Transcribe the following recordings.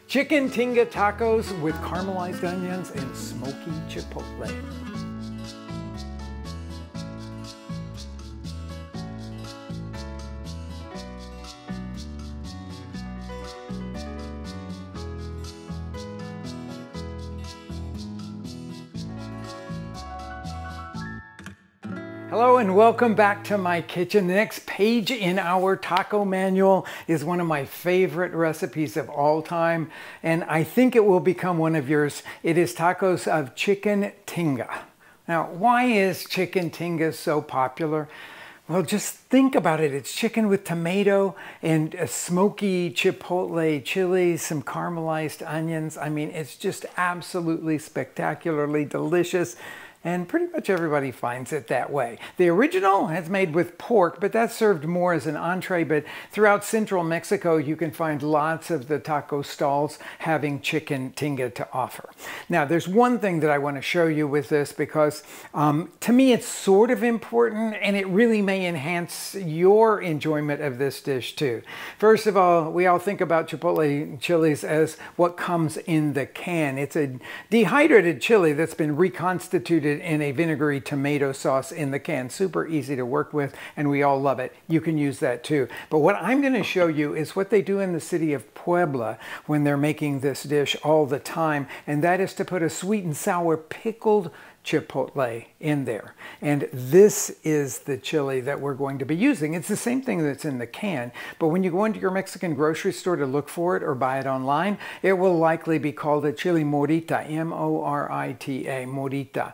Chicken tinga tacos with caramelized onions and smoky chipotle. Hello and welcome back to my kitchen. The next page in our taco manual is one of my favorite recipes of all time, and I think it will become one of yours. It is tacos of chicken tinga. Now, why is chicken tinga so popular? Well, just think about it. It's chicken with tomato and a smoky chipotle chilies, some caramelized onions. I mean, it's just absolutely spectacularly delicious. And pretty much everybody finds it that way. The original is made with pork, but that's served more as an entree. But throughout central Mexico, you can find lots of the taco stalls having chicken tinga to offer. Now, there's one thing that I want to show you with this because to me, it's sort of important and it really may enhance your enjoyment of this dish too. First of all, we all think about chipotle chilies as what comes in the can. It's a dehydrated chili that's been reconstituted in a vinegary tomato sauce in the can. Super easy to work with, and we all love it. You can use that too. But what I'm going to show you is what they do in the city of Puebla when they're making this dish all the time, and that is to put a sweet and sour pickled chipotle in there. And this is the chili that we're going to be using. It's the same thing that's in the can, but when you go into your Mexican grocery store to look for it or buy it online, it will likely be called a chili morita, M-O-R-I-T-A, morita.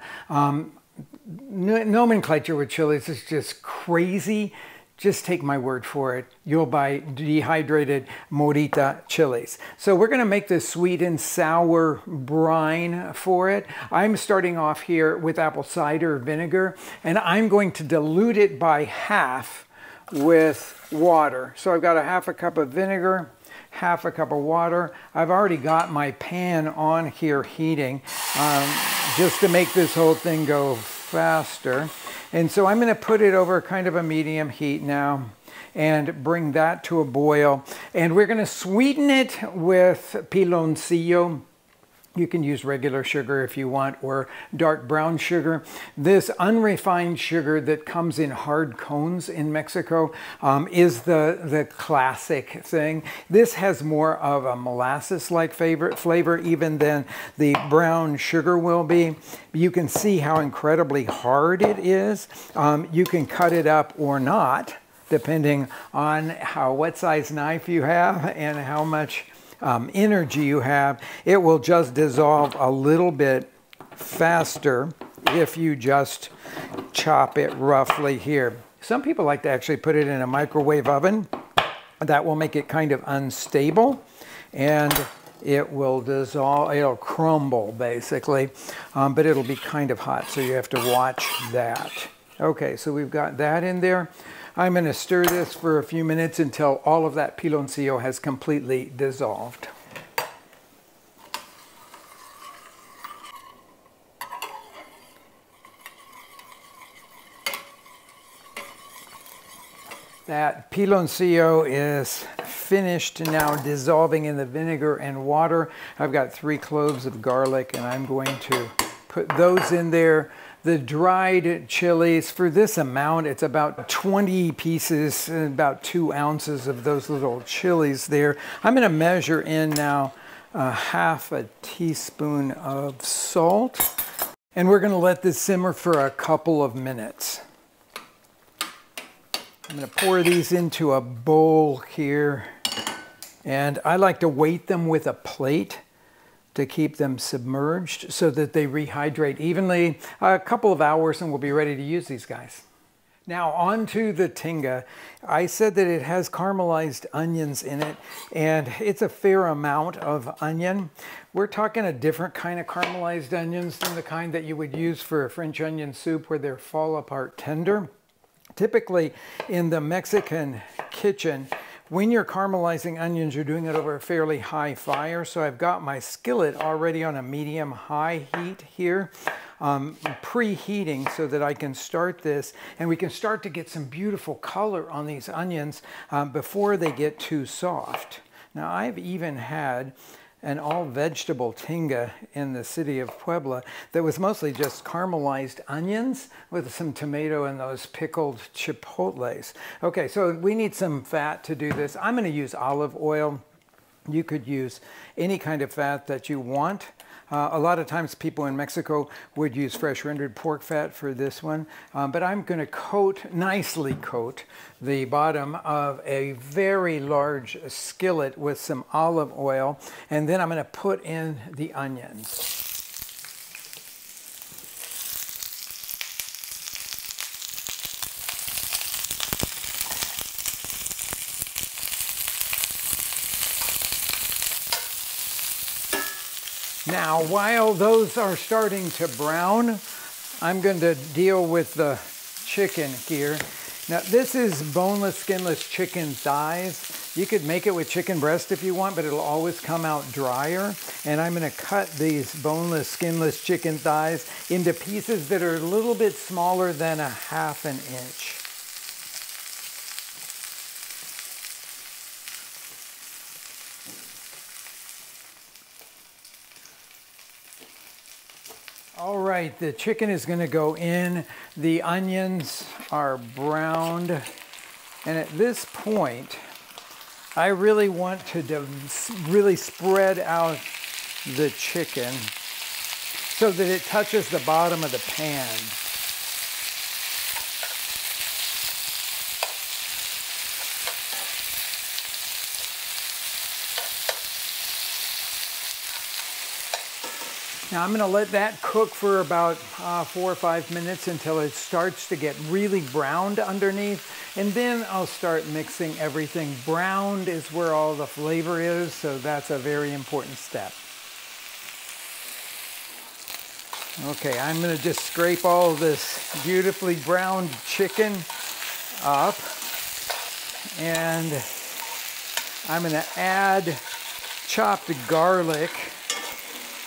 Nomenclature with chilies is just crazy. Just take my word for it. You'll buy dehydrated morita chilies. So we're going to make this sweet and sour brine for it. I'm starting off here with apple cider vinegar, and I'm going to dilute it by half with water. So I've got a half a cup of vinegar, half a cup of water. I've already got my pan on here heating just to make this whole thing go faster. And so I'm going to put it over kind of a medium heat now and bring that to a boil. And we're going to sweeten it with piloncillo. You can use regular sugar if you want, or dark brown sugar. This unrefined sugar that comes in hard cones in Mexico is the classic thing. This has more of a molasses-like flavor even than the brown sugar will be. You can see how incredibly hard it is. You can cut it up or not, depending on what size knife you have and how much energy you have. It will just dissolve a little bit faster if you just chop it roughly here. Some people like to actually put it in a microwave oven. That will make it kind of unstable and it will dissolve, it'll crumble basically, but it'll be kind of hot, so you have to watch that. Okay, so we've got that in there. I'm going to stir this for a few minutes until all of that piloncillo has completely dissolved. That piloncillo is finished now dissolving in the vinegar and water. I've got 3 cloves of garlic and I'm going to put those in there. The dried chilies, for this amount, it's about 20 pieces, about 2 ounces of those little chilies there. I'm going to measure in now half a teaspoon of salt. And we're going to let this simmer for a couple of minutes. I'm going to pour these into a bowl here. And I like to weight them with a plate to keep them submerged so that they rehydrate evenly. A couple of hours and we'll be ready to use these guys. Now on to the tinga. I said that it has caramelized onions in it, and it's a fair amount of onion. We're talking a different kind of caramelized onions than the kind that you would use for a French onion soup where they're fall apart tender. Typically in the Mexican kitchen, when you're caramelizing onions, you're doing it over a fairly high fire. So I've got my skillet already on a medium-high heat here, preheating so that I can start this. And we can start to get some beautiful color on these onions before they get too soft. Now I've even had an all-vegetable tinga in the city of Puebla that was mostly just caramelized onions with some tomato and those pickled chipotles. Okay, so we need some fat to do this. I'm going to use olive oil. You could use any kind of fat that you want. A lot of times people in Mexico would use fresh rendered pork fat for this one, but I'm going to nicely coat the bottom of a very large skillet with some olive oil, and then I'm going to put in the onions. Now, while those are starting to brown, I'm going to deal with the chicken here. Now, this is boneless, skinless chicken thighs. You could make it with chicken breast if you want, but it'll always come out drier. And I'm going to cut these boneless, skinless chicken thighs into pieces that are a little bit smaller than 1/2 inch. All right, the chicken is going to go in. The onions are browned. And at this point, I really want to really spread out the chicken so that it touches the bottom of the pan. Now I'm going to let that cook for about 4 or 5 minutes until it starts to get really browned underneath, and then I'll start mixing everything. Browned is where all the flavor is, so that's a very important step. Okay, I'm going to just scrape all this beautifully browned chicken up, and I'm going to add chopped garlic.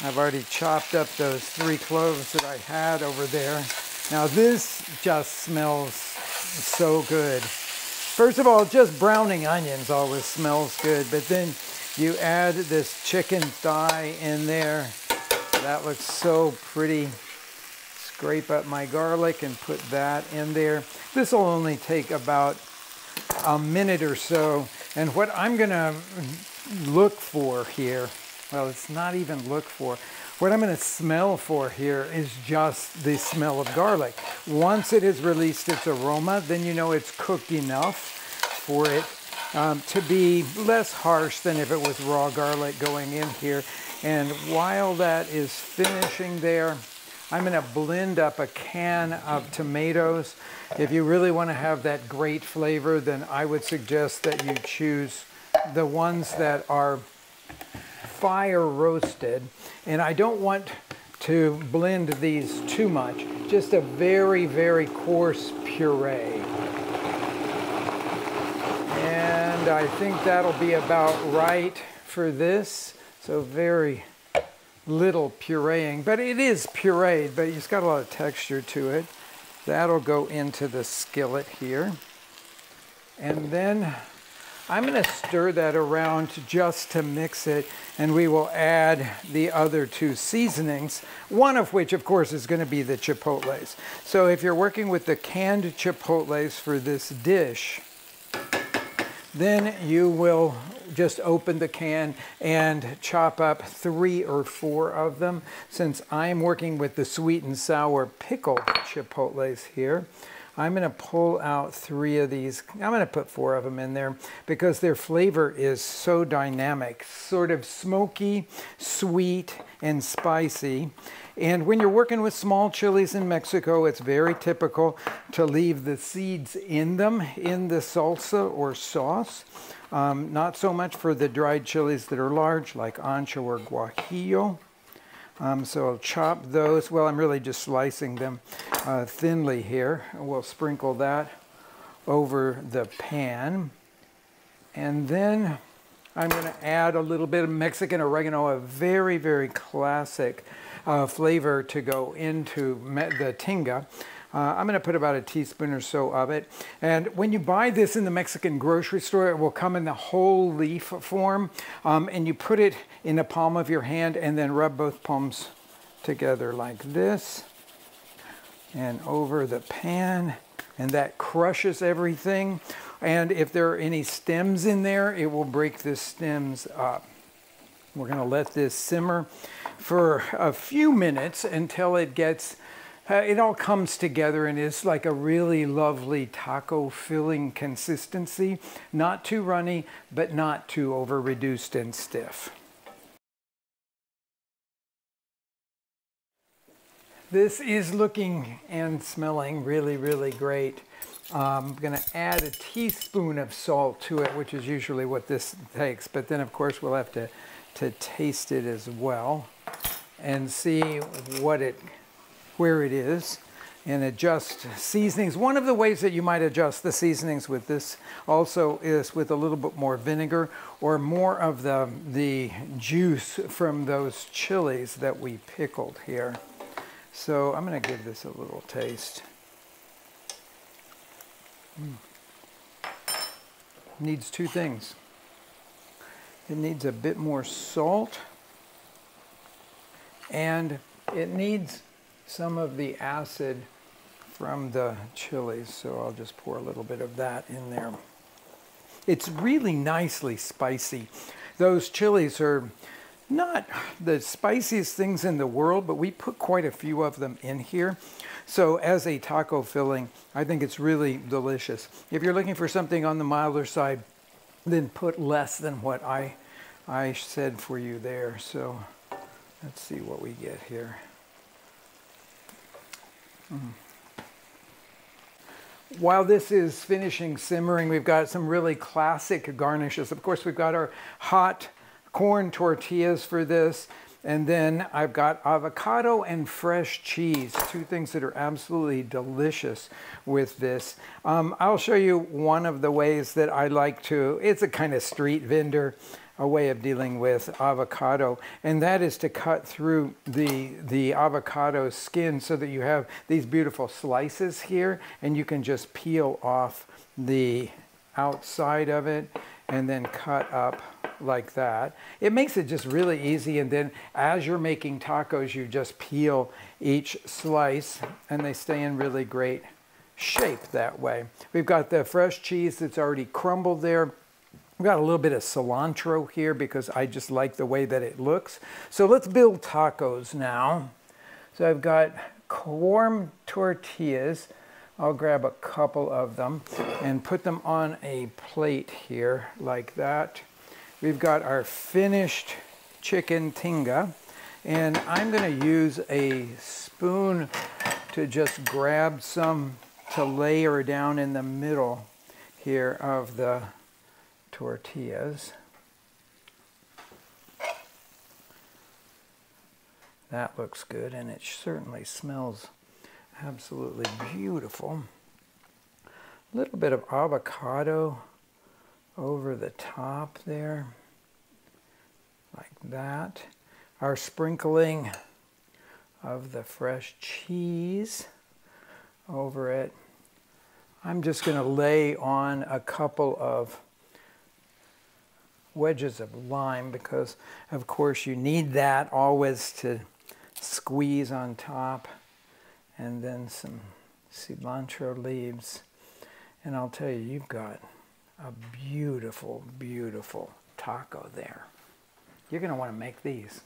I've already chopped up those 3 cloves that I had over there. Now this just smells so good. First of all, just browning onions always smells good, but then you add this chicken thigh in there. That looks so pretty. Scrape up my garlic and put that in there. This will only take about a minute or so. And what I'm gonna look for here, well, it's not even look for. What I'm going to smell for here is just the smell of garlic. Once it has released its aroma, then you know it's cooked enough for it to be less harsh than if it was raw garlic going in here. And while that is finishing there, I'm going to blend up a can of tomatoes. If you really want to have that great flavor, then I would suggest that you choose the ones that are fire roasted, and I don't want to blend these too much, just a very, very coarse puree. And I think that'll be about right for this. So very little pureeing, but it is pureed, but it's got a lot of texture to it. That'll go into the skillet here. And then I'm going to stir that around just to mix it, and we will add the other 2 seasonings, one of which, of course, is going to be the chipotles. So if you're working with the canned chipotles for this dish, then you will just open the can and chop up 3 or 4 of them. Since I'm working with the sweet and sour pickled chipotles here, I'm going to pull out 3 of these. I'm going to put 4 of them in there because their flavor is so dynamic, sort of smoky, sweet, and spicy. And when you're working with small chilies in Mexico, it's very typical to leave the seeds in them in the salsa or sauce. Not so much for the dried chilies that are large, like ancho or guajillo. So I'll chop those. Well, I'm really just slicing them thinly here. We'll sprinkle that over the pan. And then I'm going to add a little bit of Mexican oregano, a very, very classic flavor to go into the tinga. I'm going to put about a teaspoon or so of it. And when you buy this in the Mexican grocery store, it will come in the whole leaf form. And you put it in the palm of your hand and then rub both palms together like this and over the pan. And that crushes everything. And if there are any stems in there, it will break the stems up. We're going to let this simmer for a few minutes until it gets, it all comes together and is like a really lovely taco filling consistency. Not too runny, but not too over reduced and stiff. This is looking and smelling really, really great. I'm going to add a teaspoon of salt to it, which is usually what this takes. But then, of course, we'll have to taste it as well and see where it is and adjust seasonings. One of the ways that you might adjust the seasonings with this also is with a little bit more vinegar or more of the juice from those chilies that we pickled here. So I'm going to give this a little taste. Needs two things. It needs a bit more salt, and it needs some of the acid from the chilies, so I'll just pour a little bit of that in there. It's really nicely spicy. Those chilies are not the spiciest things in the world, but we put quite a few of them in here. So as a taco filling, I think it's really delicious. If you're looking for something on the milder side, then put less than what I said for you there. So let's see what we get here. While this is finishing simmering, we've got some really classic garnishes. Of course, we've got our hot corn tortillas for this. And then I've got avocado and fresh cheese, two things that are absolutely delicious with this. I'll show you one of the ways that I like to, it's a kind of street vendor, a way of dealing with avocado, and that is to cut through the avocado skin so that you have these beautiful slices here, and you can just peel off the outside of it and then cut up like that. It makes it just really easy, and then as you're making tacos, you just peel each slice and they stay in really great shape that way. We've got the fresh cheese that's already crumbled there. We've got a little bit of cilantro here because I just like the way that it looks. So let's build tacos now. So I've got corn tortillas. I'll grab a couple of them and put them on a plate here like that. We've got our finished chicken tinga, and I'm going to use a spoon to just grab some to layer down in the middle here of the tortillas. That looks good, and it certainly smells absolutely beautiful. A little bit of avocado over the top there, like that. Our sprinkling of the fresh cheese over it. I'm just going to lay on a couple of wedges of lime because, of course, you need that always to squeeze on top. And then some cilantro leaves. And I'll tell you, you've got a beautiful, beautiful taco there. You're going to want to make these.